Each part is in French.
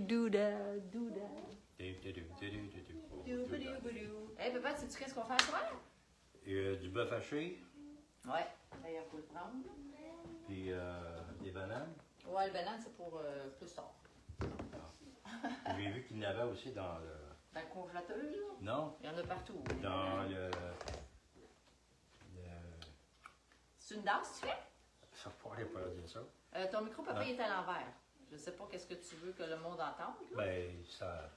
Douda, douda. Hey, papa, sais-tu qu'est-ce qu'on fait ce soir? Du bœuf haché, Ouais, d'ailleurs, faut le prendre. puis des bananes. Ouais, le banane, c'est pour plus tard. J'ai vu qu'il y en avait aussi dans le... Dans le congélateur, là? Non, Il y en a partout. dans le... C'est une danse, tu fais? Ça pourrait pas dire ça. Ton micro, papa, Non. il est à l'envers. Je sais pas qu'est-ce que tu veux que le monde entende. Là. Ben, ça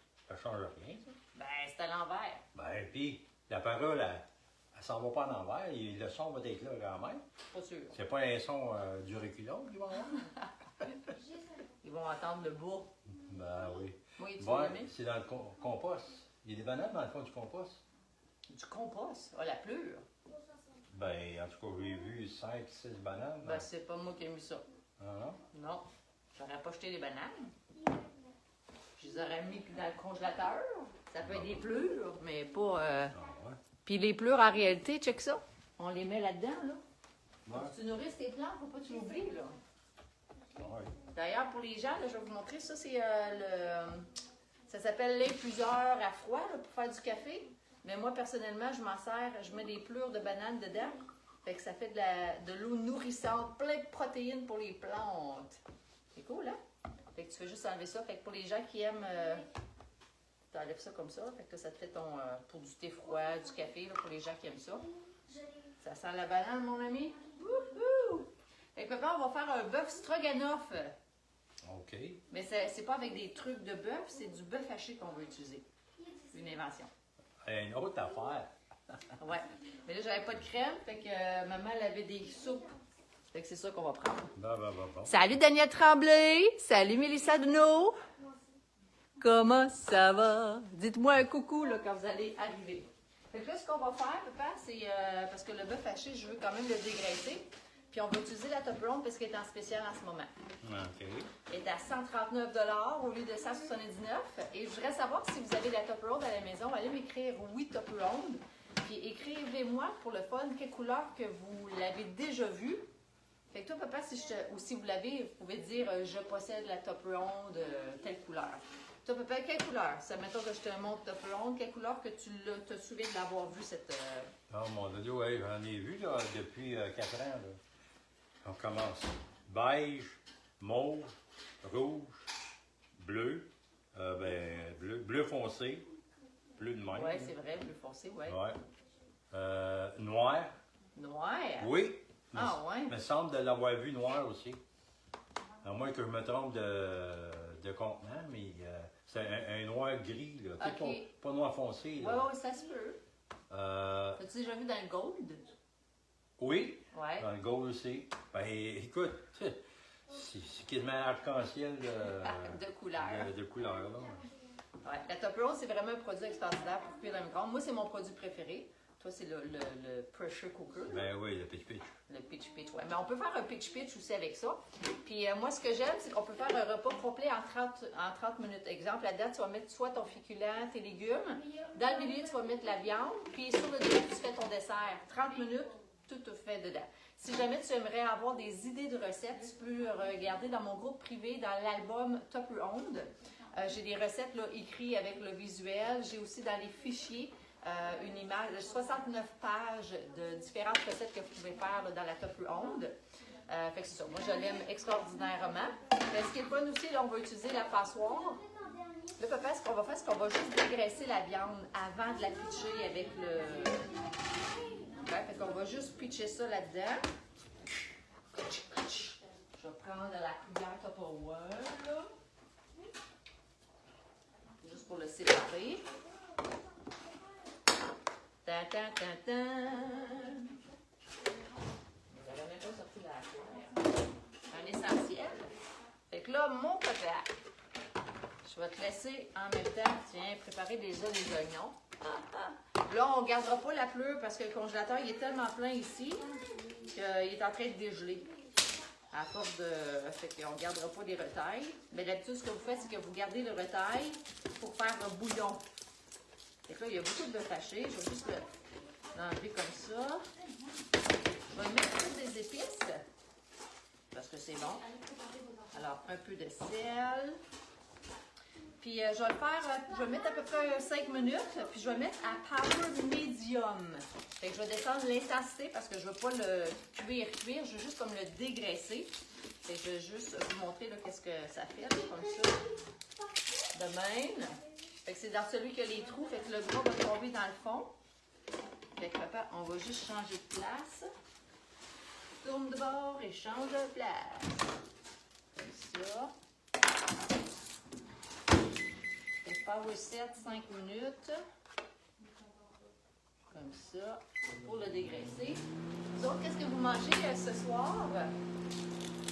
change rien, ça. Ben, c'est à l'envers. Ben, puis, la parole, elle s'en va pas en envers. Le son va être là quand même. Pas sûr. C'est pas un son du reculon qu'ils vont avoir. Ils vont entendre le bas. Ben oui. Oui, tu Bon, veux l'aimer? c'est dans le compost. Il y a des bananes dans le fond du compost. Du compost. Ah, la pleure. Ben, en tout cas, j'ai vu 5-6 bananes. Ben, c'est pas moi qui ai mis ça. Ah non? Non. J'aurais pas jeté les bananes. Je les aurais mis dans le congélateur. Ça peut être des pleurs, mais pas. Ah ouais. Puis les pleurs, en réalité, check ça. On les met là-dedans, là. Ouais. Faut que tu nourrisses tes plantes, faut pas que tu l'oublies, là. Ouais. D'ailleurs, pour les gens, là, je vais vous montrer, ça, c'est ça s'appelle l'infuseur à froid, là, pour faire du café. Mais moi, personnellement, je m'en sers, je mets des pleurs de banane dedans. Fait que ça fait de l'eau nourrissante, plein de protéines pour les plantes. C'est cool, hein? Fait que tu fais juste enlever ça. Fait que pour les gens qui aiment, tu enlèves ça comme ça. Fait que ça te fait ton, pour du thé froid, du café, là, pour les gens qui aiment ça. Ça sent la banane, mon ami? Wouhou! Fait que papa, on va faire un bœuf stroganoff. OK. Mais c'est pas avec des trucs de bœuf, c'est du bœuf haché qu'on veut utiliser. C'est une invention. Une autre affaire. Ouais. Mais là, j'avais pas de crème, fait que maman, elle avait des soupes. Fait que c'est ça qu'on va prendre. Bon. Salut Daniel Tremblay! Salut Mélissa Deneau! Comment ça va? Dites-moi un coucou là, quand vous allez arriver. Fait que là, ce qu'on va faire, papa, c'est parce que le bœuf haché, je veux quand même le dégraisser. Puis on va utiliser la top round parce qu'elle est en spécial en ce moment. OK. Elle est à 139 $ au lieu de 179 $. Et je voudrais savoir si vous avez la top round à la maison. Allez m'écrire oui top round. Puis écrivez-moi pour le fun quelle couleur que vous l'avez déjà vue. Fait que toi, papa, ou si vous l'avez, vous pouvez dire je possède la top round, telle couleur. Toi, papa, quelle couleur? Ça, mettons que je te montre top round, quelle couleur que tu te souviens de l'avoir vue cette. Oh mon Dieu, ouais, j'en ai vu là, depuis 4 ans. Là. On commence. Beige, mauve, rouge, bleu, bleu foncé, bleu de mer. Oui, c'est vrai, bleu foncé, oui. Ouais. Noir. Noir? Oui. Ah, ouais. Il me semble de l'avoir vu noir aussi. À moins que je me trompe de contenant, mais c'est un noir gris, là. Ok. Pas noir foncé. Oui, Là. oui, ça se peut. Euh, As-tu déjà vu dans le gold? oui, Ouais. dans le gold aussi. Ben écoute, c'est quasiment arc-en-ciel De couleur. de couleur. Là. Ouais. La Top Roll, c'est vraiment un produit extraordinaire pour cuire dans le micro-ondes. Moi, c'est mon produit préféré. Toi, c'est le pressure cooker. Ben oui, le pitch-pitch. Le pitch-pitch, ouais. Mais on peut faire un pitch-pitch aussi avec ça. Puis moi, ce que j'aime, c'est qu'on peut faire un repas complet en 30 minutes. Exemple, là-dedans, tu vas mettre soit ton féculent, tes légumes. Dans le milieu, tu vas mettre la viande. Puis sur le dessus, tu fais ton dessert. 30 minutes, tout fait dedans. Si jamais tu aimerais avoir des idées de recettes, tu peux regarder dans mon groupe privé, dans l'album Top Round. J'ai des recettes là, écrites avec le visuel. J'ai aussi dans les fichiers une image, 69 pages de différentes recettes que vous pouvez faire là, dans la Top Round. Fait que c'est ça. Moi, je l'aime extraordinairement. Mais ce qui est le fun aussi, là, on va utiliser la passoire. Là, papa, ce qu'on va faire, c'est qu'on va juste dégraisser la viande avant de la pitcher avec le... Ouais, fait qu'on va juste pitcher ça là-dedans. Je vais prendre la cuillère Tupperware, là. Juste pour le séparer. Ta ta ta ta. J'avais même pas sorti la cuillère. Un essentiel. Fait que là, mon papa, je vais te laisser en même temps, tiens, préparer déjà les oignons. Là, on ne gardera pas la pleure parce que le congélateur il est tellement plein ici qu'il est en train de dégeler. À force de. Fait qu'on ne gardera pas des retailles. Mais d'habitude, ce que vous faites, c'est que vous gardez le retail pour faire un bouillon. Fait que là, il y a beaucoup de bœuf haché. Je vais juste l'enlever comme ça. Je vais mettre toutes des épices parce que c'est bon. Alors, un peu de sel. Puis je vais le faire, je vais mettre à peu près 5 minutes, puis je vais le mettre à power medium. Fait que je vais descendre l'intensité parce que je ne veux pas le cuire, je veux juste comme le dégraisser. Fait que je vais juste vous montrer qu'est-ce que ça fait, là, comme ça. De même. Fait que c'est dans celui qui a les trous, fait que le gras va tomber dans le fond. Fait que papa, on va juste changer de place. Tourne de bord et change de place. Comme ça. Power set 5 minutes. Comme ça. Pour le dégraisser. Vous autres, qu'est-ce que vous mangez ce soir?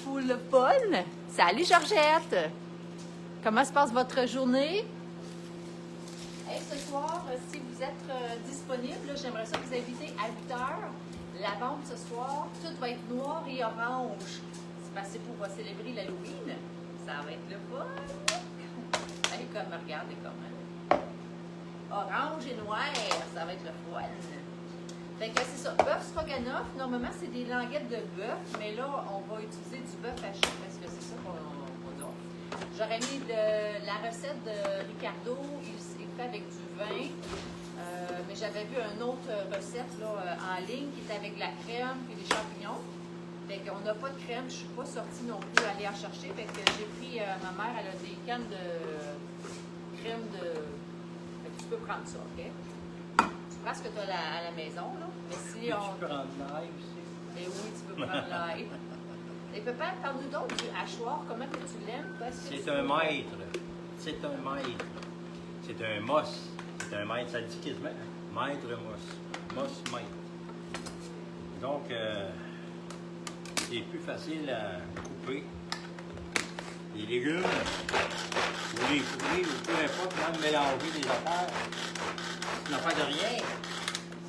Pour le fun! Salut Georgette! Comment se passe votre journée? Hey, ce soir, si vous êtes disponible, j'aimerais ça vous inviter à 8 h. La vente ce soir, tout va être noir et orange. C'est passé pour célébrer l'Halloween. Ça va être le fun! Hey, comme, regardez comment. Orange et noir, ça va être le fun. Fait que c'est ça. Bœuf stroganoff, normalement, c'est des languettes de bœuf, mais là, on va utiliser du bœuf haché parce que c'est ça qu'on a. J'aurais mis la recette de Ricardo, il fait avec du vin, mais j'avais vu une autre recette là, en ligne qui était avec de la crème et des champignons. Fait qu'on n'a pas de crème, je ne suis pas sortie non plus aller en chercher. Fait que j'ai pris, ma mère, elle a des cannes de crème de... Fait que tu peux prendre ça, OK? Tu prends ce que tu as à la maison, là. Mais si Tu peux prendre l'ail aussi. Et oui, tu peux prendre l'ail. Et papa, parle-nous donc du hachoir, comment que tu l'aimes? C'est un maître. C'est un maître. C'est un moss. C'est un maître, ça dit quasiment. Maître moss. Moss maître. Donc, c'est plus facile à couper. Les légumes, ou les fruits, ou peu importe, même mélanger des affaires. C'est une affaire de rien.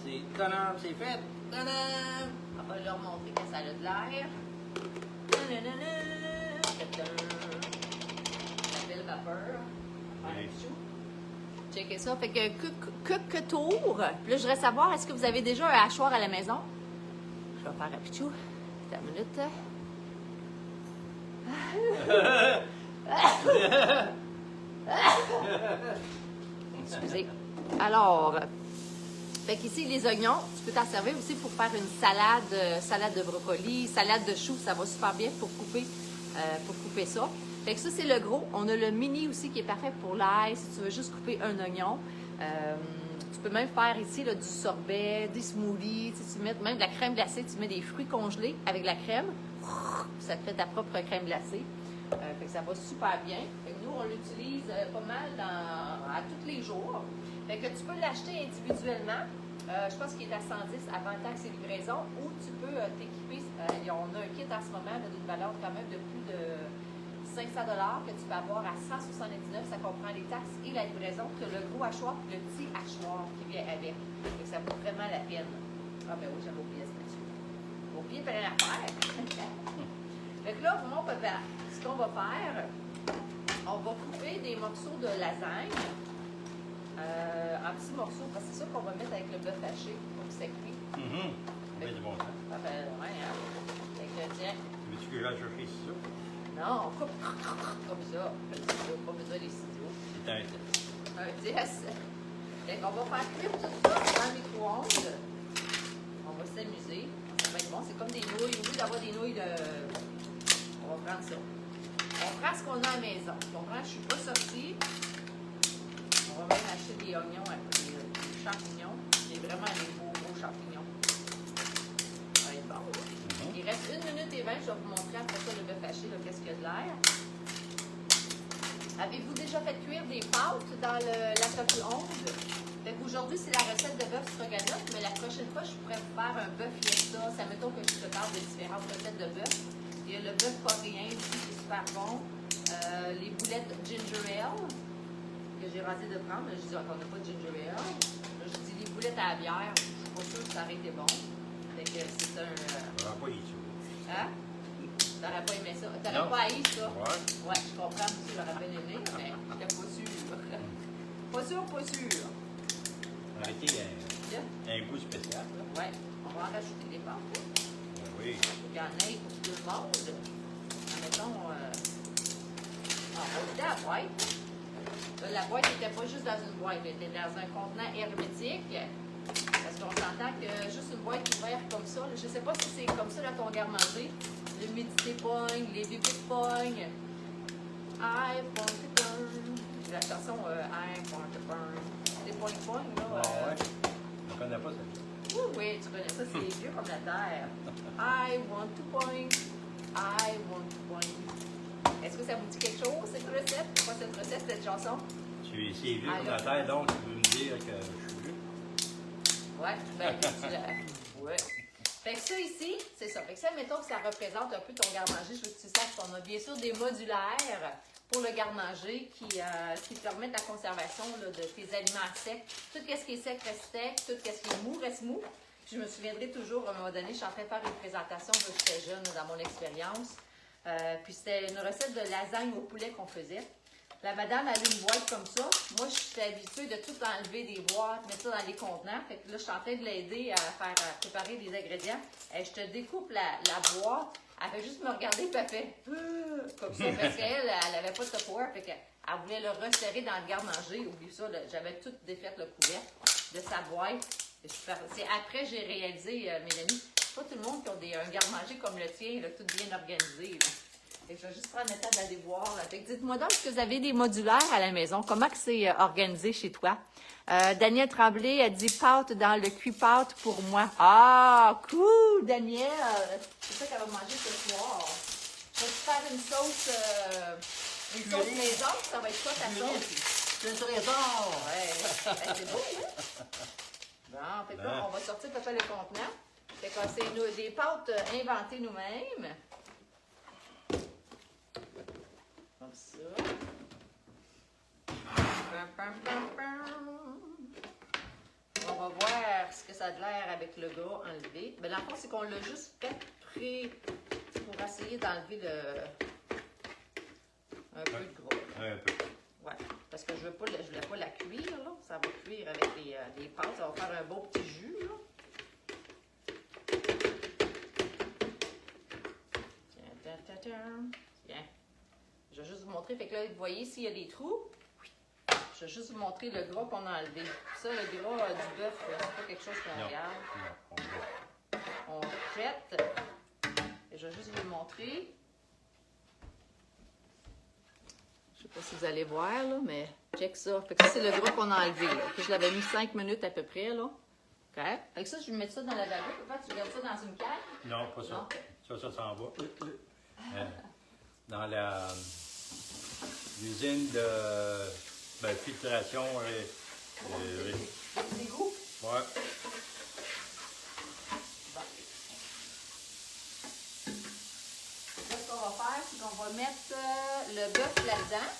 C'est tadam, c'est fait. Tadam! On va leur montrer que ça a de l'air. La belle vapeur. Checkez ça. Fait que tour. Puis là, je voudrais savoir, est-ce que vous avez déjà un hachoir à la maison? Je vais faire un pichou. Attends une minute. Excusez. Alors, fait qu'ici, les oignons, tu peux t'en servir aussi pour faire une salade de brocoli, salade de choux, ça va super bien pour couper ça. Fait que ça, c'est le gros. On a le mini aussi qui est parfait pour l'ail, si tu veux juste couper un oignon. Tu peux même faire ici là, du sorbet, des smoothies, tu mets même de la crème glacée, tu mets des fruits congelés avec de la crème, ça te fait ta propre crème glacée. Fait que ça va super bien. Fait que nous, on l'utilise pas mal à tous les jours. Fait que tu peux l'acheter individuellement. Je pense qu'il est à 110 avant taxe et livraison, ou tu peux t'équiper. On a un kit en ce moment d'une valeur quand même de plus de 500 $ que tu peux avoir à 179. Ça comprend les taxes et la livraison. Tu as le gros hachoir et le petit hachoir qui vient avec. Donc, ça vaut vraiment la peine. Ah ben oui, j'avais oublié ce monsieur. Oublié de faire l'affaire. Fait que là, mon papa, ce qu'on va faire, on va couper des morceaux de lasagne en petits morceaux, parce que c'est ça qu'on va mettre avec le bœuf haché pour que ça cuit. Ça fait du bon temps. Ça fait, ouais, hein? Fait que, tiens. Veux-tu que j'aille chercher ça? Non, on coupe comme ça. Pas besoin des ciseaux. C'est un test. Un test. Fait qu'on va faire cuire tout ça dans le micro-ondes. On va s'amuser. Ça va être bon. C'est comme des nouilles. Au lieu d'avoir des nouilles de... On va prendre ça. On prend ce qu'on a à la maison. Tu comprends? Je suis pas sortie. On va même acheter des oignons après, des champignons. C'est vraiment des beaux champignons. Ça va être bon. Il reste 1 minute et 20. Je vais vous montrer après ça le bœuf haché, qu'est-ce qu'il y a de l'air. Avez-vous déjà fait cuire des pâtes dans la table onde? Fait qu'aujourd'hui, c'est la recette de bœuf stroganoff, mais la prochaine fois, je pourrais vous faire un bœuf fiesta. Ça mettons que je te parle de différentes recettes de bœuf. Il y a le bœuf coréen aussi qui est super bon. Les boulettes ginger ale que j'ai rasé de prendre. Je dis qu'on n'a pas de ginger ale. Là, je dis les boulettes à la bière. Je suis pas sûre que ça aurait été bon. Fait que c'est un... On va pas y tuer. Hein? T'aurais pas aimé ça? T'aurais pas haï ça? Ouais. Ouais, je comprends aussi, j'aurais bien aimé, mais j'étais pas sûre. Pas sûre. On a été un goût spécial. Là. Ouais, on va en rajouter des pâtes. Ben oui. Il y en ait pour tout le monde. Admettons, boîte. Là, la boîte n'était pas juste dans une boîte, elle était dans un contenant hermétique. Parce qu'on s'entend que juste une boîte ouverte comme ça, là, je ne sais pas si c'est comme ça dans ton garde-manger. L'humidité pogne, les bibites pognent. I want to burn. La chanson I want to burn. C'est pogne, là. Ah ouais. Je ne connais pas ça. Oui, tu connais ça, c'est vieux comme la terre. I want to point. I want to point. Est-ce que ça vous dit quelque chose, cette recette? C'est quoi cette recette, cette chanson? C'est vieux comme la terre, donc tu veux me dire que je suis vieux? Ouais, ben, tu l'as. Ouais. Fait que ça ici, c'est ça. Fait que ça, mettons que ça représente un peu ton garde-manger. Je veux que tu saches qu'on a bien sûr des modulaires pour le garde-manger qui permettent la conservation là, de tes aliments secs. Tout ce qui est sec reste sec, tout ce qui est mou reste mou. Puis je me souviendrai toujours, à un moment donné, je suis en train de faire une présentation quand j'étais jeune dans mon expérience. Puis c'était une recette de lasagne au poulet qu'on faisait. La madame avait une boîte comme ça. Moi, je suis habituée de tout enlever des boîtes, mettre ça dans les contenants. Fait que là, je suis en train de l'aider à préparer des ingrédients. Et je te découpe la boîte. Elle fait juste me regarder, puis elle fait comme ça. Parce qu'elle, elle n'avait pas de Tupperware. Fait qu'elle voulait le resserrer dans le garde-manger. Oublie ça, j'avais tout défait le couvercle de sa boîte. C'est après j'ai réalisé, Mélanie, c'est pas tout le monde qui a un garde-manger comme le tien, là, tout bien organisé. Là. Et je vais juste prendre le temps d'aller voir. Dites-moi donc, est-ce que vous avez des modulaires à la maison? Comment c'est organisé chez toi? Daniel Tremblay a dit pâte dans le cuit-pâte pour moi. Ah, cool, Daniel! C'est ça qu'elle va manger ce soir. Je vais te faire une sauce maison. Ça va être quoi ta sauce? C'est un trésor! Ouais, c'est beau, hein? Bon, fait que là, on va sortir peut-être le contenant. Fait que c'est des pâtes inventées nous-mêmes. Comme ça. On va voir ce que ça a de l'air avec le gras enlevé. Mais dans le fond, c'est qu'on l'a juste fait prêt pour essayer d'enlever un peu de gras. Un peu. Ouais, parce que je voulais pas la cuire, là. Ça va cuire avec les pâtes. Ça va faire un beau petit jus, là. Tiens. Je vais juste vous montrer. Fait que là, vous voyez s'il y a des trous. Je vais juste vous montrer le gras qu'on a enlevé. Ça, le gras du bœuf, c'est pas quelque chose qu'on regarde. Non, On jette. Et je vais juste vous le montrer. Je sais pas si vous allez voir, là, mais check ça. Fait que ça, c'est le gras qu'on a enlevé. Là. Puis je l'avais mis 5 minutes à peu près, là. OK. Avec ça, je vais mettre ça dans la laveuse. Tu gardes ça dans une cale? non, pas ça. Non. Ça s'en va. Dans l'usine de filtration. Des goûts? Ouais. Bon. Là, ce qu'on va faire, c'est qu'on va mettre le bœuf là-dedans.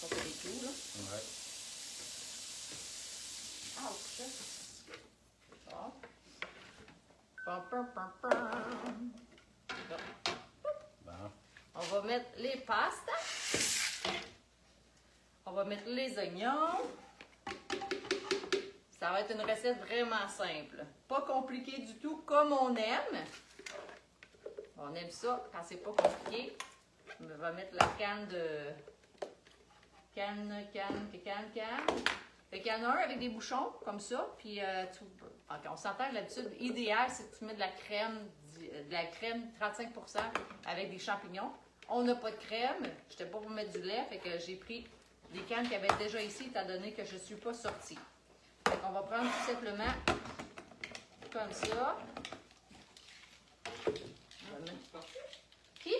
Ça fait des clous, là. Ouais. Ouch! Ça. Pam, pam, pam, pam. Là. Bon. On va mettre les pastes. On va mettre les oignons. Ça va être une recette vraiment simple. Pas compliquée du tout, comme on aime. On aime ça quand c'est pas compliqué. On va mettre la canne de... Canne. Fait qu'il y en a un avec des bouchons, comme ça. Puis, on s'entend que l'habitude idéale, c'est que tu mets de la crème 35% avec des champignons. On n'a pas de crème. Je n'étais pas pour mettre du lait. Fait que j'ai pris des cannes qui avaient déjà ici, étant donné que je ne suis pas sortie. Fait qu'on va prendre tout simplement comme ça. Qui?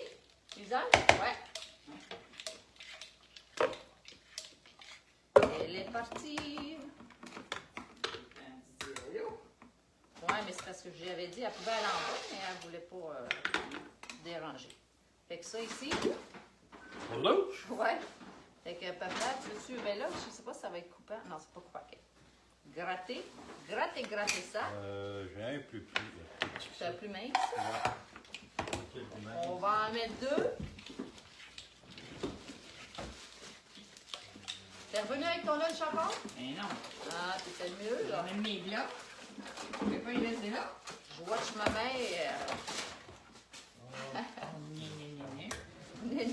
Lisa? Ouais. Elle est partie. Ouais, mais c'est parce que j'avais dit, elle pouvait aller en bas, mais elle ne voulait pas déranger. Fait que ça ici. Pour l'autre? Ouais. Fait que papa, tu veux-tu. Ben là, je sais pas si ça va être coupant. Non, c'est pas coupant. OK. Gratter ça. J'ai un peu plus petit. C'est un plus mince. Ouais. On va en mettre 2. T'es revenu avec ton lunch encore? Mais non, Ah, c'était mieux, là. même mes blocs. Je vais pas y laisser là. Je watch ma mère. Gna, gna, gna, gna. Né,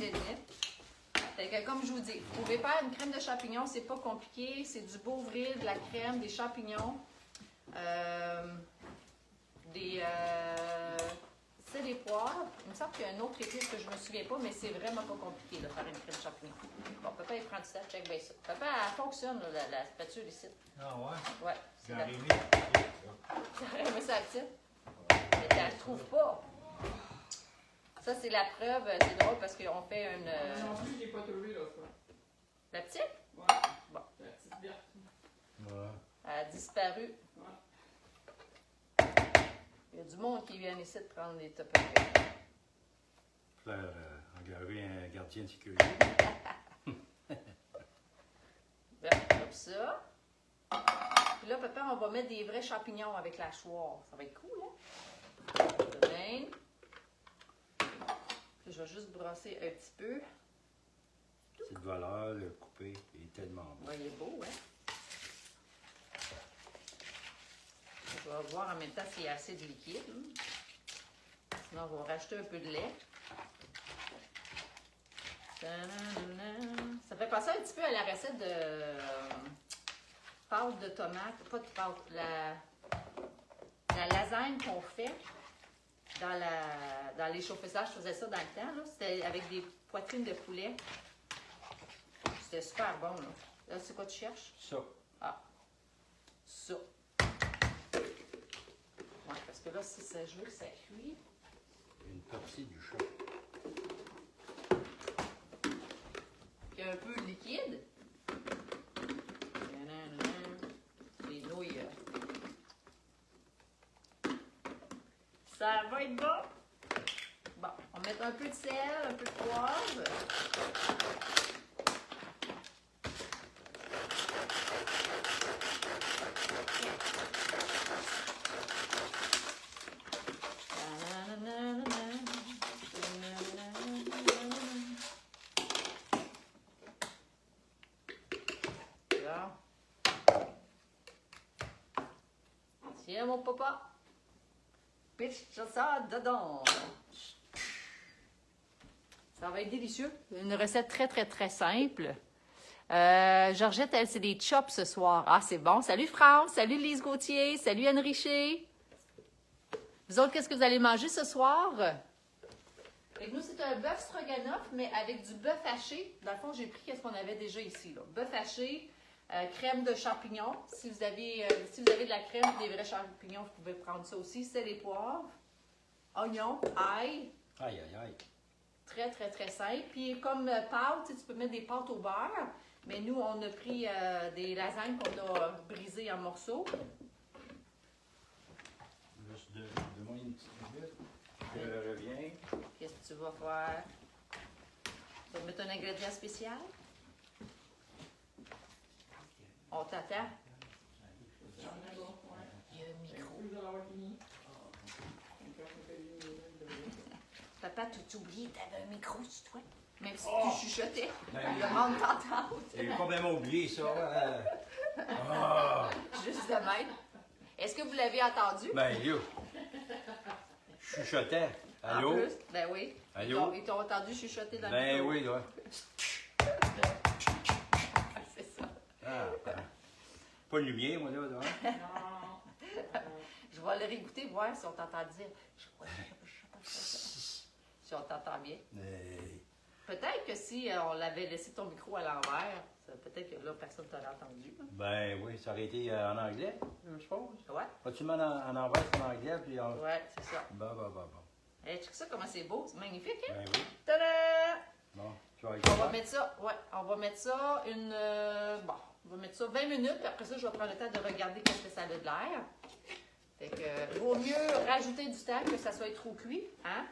Fait que, comme je vous dis, vous pouvez faire une crème de champignons, c'est pas compliqué. C'est du Beauvril, de la crème, des champignons. C'est des poires. Il me semble qu'il y a un autre épice que je me souviens pas, mais c'est vraiment pas compliqué de faire une crème de champignons. Bon, papa, il prend du temps, check bien ça. Papa, elle fonctionne, là, la spatule ici. Ah ouais? Ouais, c'est la... Jérémy. Mais ça active. Mais tu la trouves pas. Ça, c'est la preuve. C'est drôle parce qu'on fait une... Non plus, j'ai pas trouvé l'autre fois. La petite? Ouais. Bon. La petite verte. Ouais. Elle a disparu. Ouais. Il y a du monde qui vient ici de prendre des tupperwares. Faire engager un gardien de sécurité. Bon, comme ça. Puis là, papa, on va mettre des vrais champignons avec la choire. Ça va être cool, hein? De même. Puis je vais juste brasser un petit peu. Cette valeur, le couper, est tellement bon. Ouais, il est beau, hein? Je vais voir en même temps s'il y a assez de liquide. Sinon, on va rajouter un peu de lait. Ça fait penser un petit peu à la recette de pâte de tomate. Pas de pâte, la lasagne qu'on fait dans les chauffe-eau. Je faisais ça dans le temps. C'était avec des poitrines de poulet. C'était super bon. Là, c'est quoi tu cherches? Ça. Ah, ça. Ouais, parce que là, si ça, je veux que ça cuit. Une partie du chat. Il y a un peu de liquide. Les nouilles. Ça va être bon. Bon, on va mettre un peu de sel, un peu de poivre. Tiens, mon papa. Pitch ça dedans. Ça va être délicieux. Une recette très, très, très simple. Georgette, elle, c'est des chops ce soir. Ah, c'est bon. Salut France. Salut Lise Gauthier. Salut Anne Richer. Vous autres, qu'est-ce que vous allez manger ce soir? Et nous, c'est un bœuf stroganoff, mais avec du bœuf haché. Dans le fond, j'ai pris ce qu'on avait déjà ici. Là. Bœuf haché, crème de champignons. Si vous avez de la crème, des vrais champignons, vous pouvez prendre ça aussi. C'est les poivres, oignons, ail. Aïe, aïe, aïe. Très, très, très simple. Puis comme pâte, tu peux mettre des pâtes au beurre. Mais nous, on a pris des lasagnes qu'on a brisées en morceaux. Juste de moi une petite minute. Je reviens. Qu'est-ce que tu vas faire? Tu vas mettre un ingrédient spécial? On t'attend. Il y a un micro. Vous allez avoir fini. Papa, tu oublié, t'avais un micro sur toi? Même si tu chuchotais, le monde t'entend. J'ai complètement oublié ça. Juste de même. Est-ce que vous l'avez entendu? Ben, yo. Je chuchotais. Allô? En plus? Ben oui. Allô? Ils t'ont entendu chuchoter dans le Ben micro. oui, ouais. C'est ça. Ah, ben. Pas de lumière, moi, là. Non. Je vais le réécouter, voir si on t'entend dire. Si on t'entend bien. Peut-être que si on l'avait laissé ton micro à l'envers, peut-être que là, personne ne t'aurait entendu. Hein. Ben oui, ça aurait été en anglais, je suppose. Ouais. Vas-tu me mettre en envers en anglais, puis en... Ouais, c'est ça. Bon. Hey, check ça, comment c'est beau. C'est magnifique, hein? Ben oui. Tada! Bon, tu vas On va mettre ça, ouais, on va mettre ça on va mettre ça 20 minutes, puis après ça, je vais prendre le temps de regarder qu'est-ce que ça a de l'air. Fait que, vaut mieux rajouter du temps que ça soit trop cuit, hein?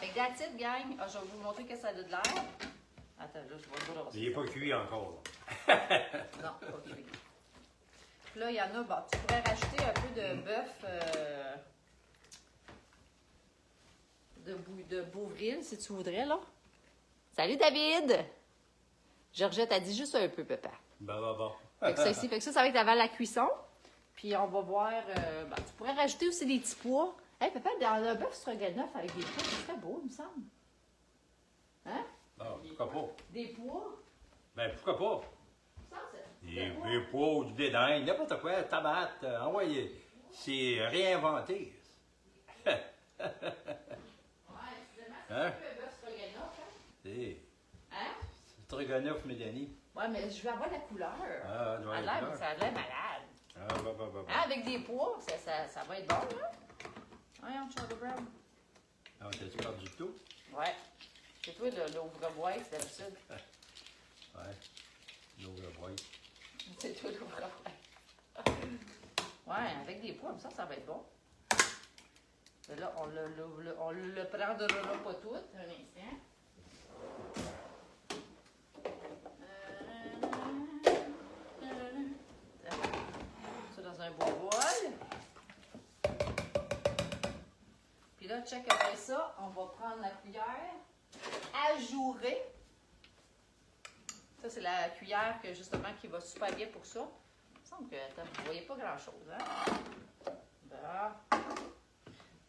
Fait que that's it, gang. Ah, je vais vous montrer qu'est-ce que ça a de l'air. Attends, là, je vais le brasser. Il n'est pas cuit encore. Non, pas cuit. Puis là, il y en a, bon, tu pourrais rajouter un peu de bœuf de Beauvril, si tu voudrais, là. Salut, David! Georgette a dit juste un peu, papa. Bon. Fait que ça ici, fait que ça va être avant la cuisson. Puis on va voir, tu pourrais rajouter aussi des petits pois. Hey, papa, dans un bœuf stroganoff avec des pois, c'est très beau, il me semble. Hein? Bon, pourquoi pas? Des pois? Ben, pourquoi pas? Ça, c'est... Des pois, du blé d'Inde, n'importe quoi, tomate, envoyez. C'est réinventé. Ouais, finalement, c'est Hein? un peu un bœuf stroganoff, hein? C'est Hein? stroganoff, Mélanie. Ouais, mais je veux avoir la couleur. Ah, doit Ça a être l'air, là. ça a l'air malade. Ah, bah. Hein, avec des pois, ça va être bon, là. Voyons, Charlie Brown. Ah, t'as-tu perdu tout? Ouais. C'est toi l'ouvre-boîte, d'habitude. Ouais. L'ouvre-boîte. C'est toi l'ouvre-boîte. Ouais, avec des pois, ça va être bon. Mais là, on le prendra pas tout. Un instant. Ça dans un beau bol. Puis là, check après ça, on va prendre la cuillère ajourée. Ça, c'est la cuillère que, justement qui va super bien pour ça. Il me semble que attends, vous ne voyez pas grand-chose. Hein? Bon.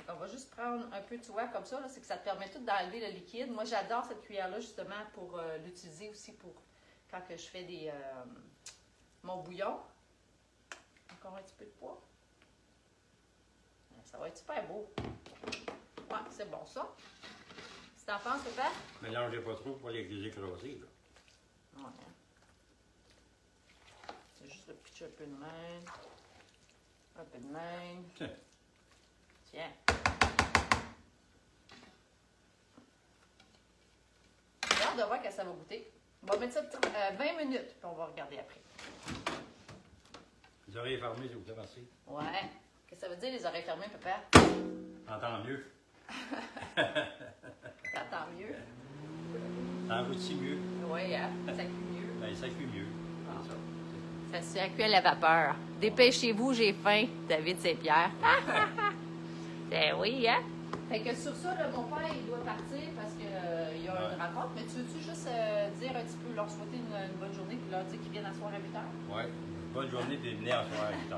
On va juste prendre un peu, tu vois, comme ça, là, c'est que ça te permet tout d'enlever le liquide. Moi, j'adore cette cuillère-là, justement, pour l'utiliser aussi pour quand que je fais mon bouillon. Encore un petit peu de poids. Ça va être super beau. Ouais, c'est bon, ça. Si t'en penses, papa? Mélangez pas trop pour les écraser, là. Ouais. C'est juste le pitcher un peu de même. Un peu de même. Tiens. J'ai hâte de voir que ça va goûter. On va mettre ça 20 minutes, puis on va regarder après. Les oreilles fermées, s'il vous plaît, merci. Ouais. Qu'est-ce que ça veut dire, les oreilles fermées, papa? Entends mieux. T'entends mieux? T'enroutis mieux. Oui, hein? Ça cuit mieux. Ben, ça cuit mieux. Ah. C'est ça. Ça se cuit à la vapeur. Dépêchez-vous, j'ai faim, David Saint-Pierre. Ben oui, hein? Fait que sur ça, là, mon père, il doit partir parce qu'il y a une rencontre. Mais tu veux-tu juste dire un petit peu, leur souhaiter une bonne journée puis leur dire qu'ils viennent à soir à 8 h? Ouais. Bonne journée, puis venez en soir à 8 h.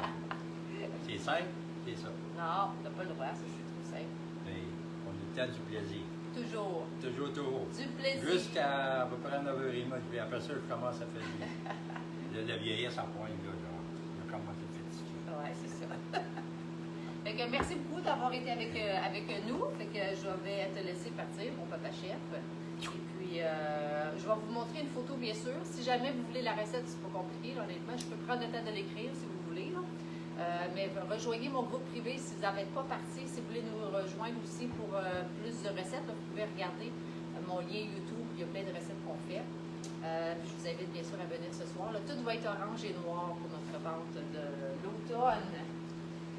C'est simple, c'est ça. Non, t'as pas le droit, ça c'est trop simple. Mais on est le temps du plaisir. Toujours. Toujours. Du plaisir. Jusqu'à peu près 9h30, puis après ça, je commence à faire la vieillesse en pointe, là. Je commence à fatiguer. Ouais, c'est ça. Fait que merci beaucoup d'avoir été avec nous. Fait que je vais te laisser partir, mon papa chef. Et puis, je vais vous montrer une photo, bien sûr. Si jamais vous voulez la recette, c'est pas compliqué, là, honnêtement. Je peux prendre le temps de l'écrire si vous voulez. Là. Mais rejoignez mon groupe privé si vous n'avez pas parti. Si vous voulez nous rejoindre aussi pour plus de recettes, là, vous pouvez regarder mon lien YouTube. Il y a plein de recettes qu'on fait. Je vous invite bien sûr à venir ce soir. Là, tout va être orange et noir pour notre vente de l'automne.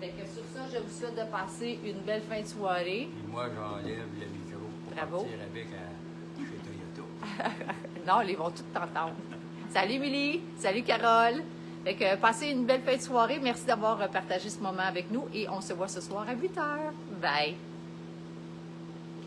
Fait que sur ça, je vous souhaite de passer une belle fin de soirée. Puis moi, j'enlève le micro pour Bravo. partir avec chez Toyota. Non, ils vont tous t'entendre. Salut Émilie, salut Carole. Fait que passez une belle fin de soirée. Merci d'avoir partagé ce moment avec nous et on se voit ce soir à 8 h. Bye.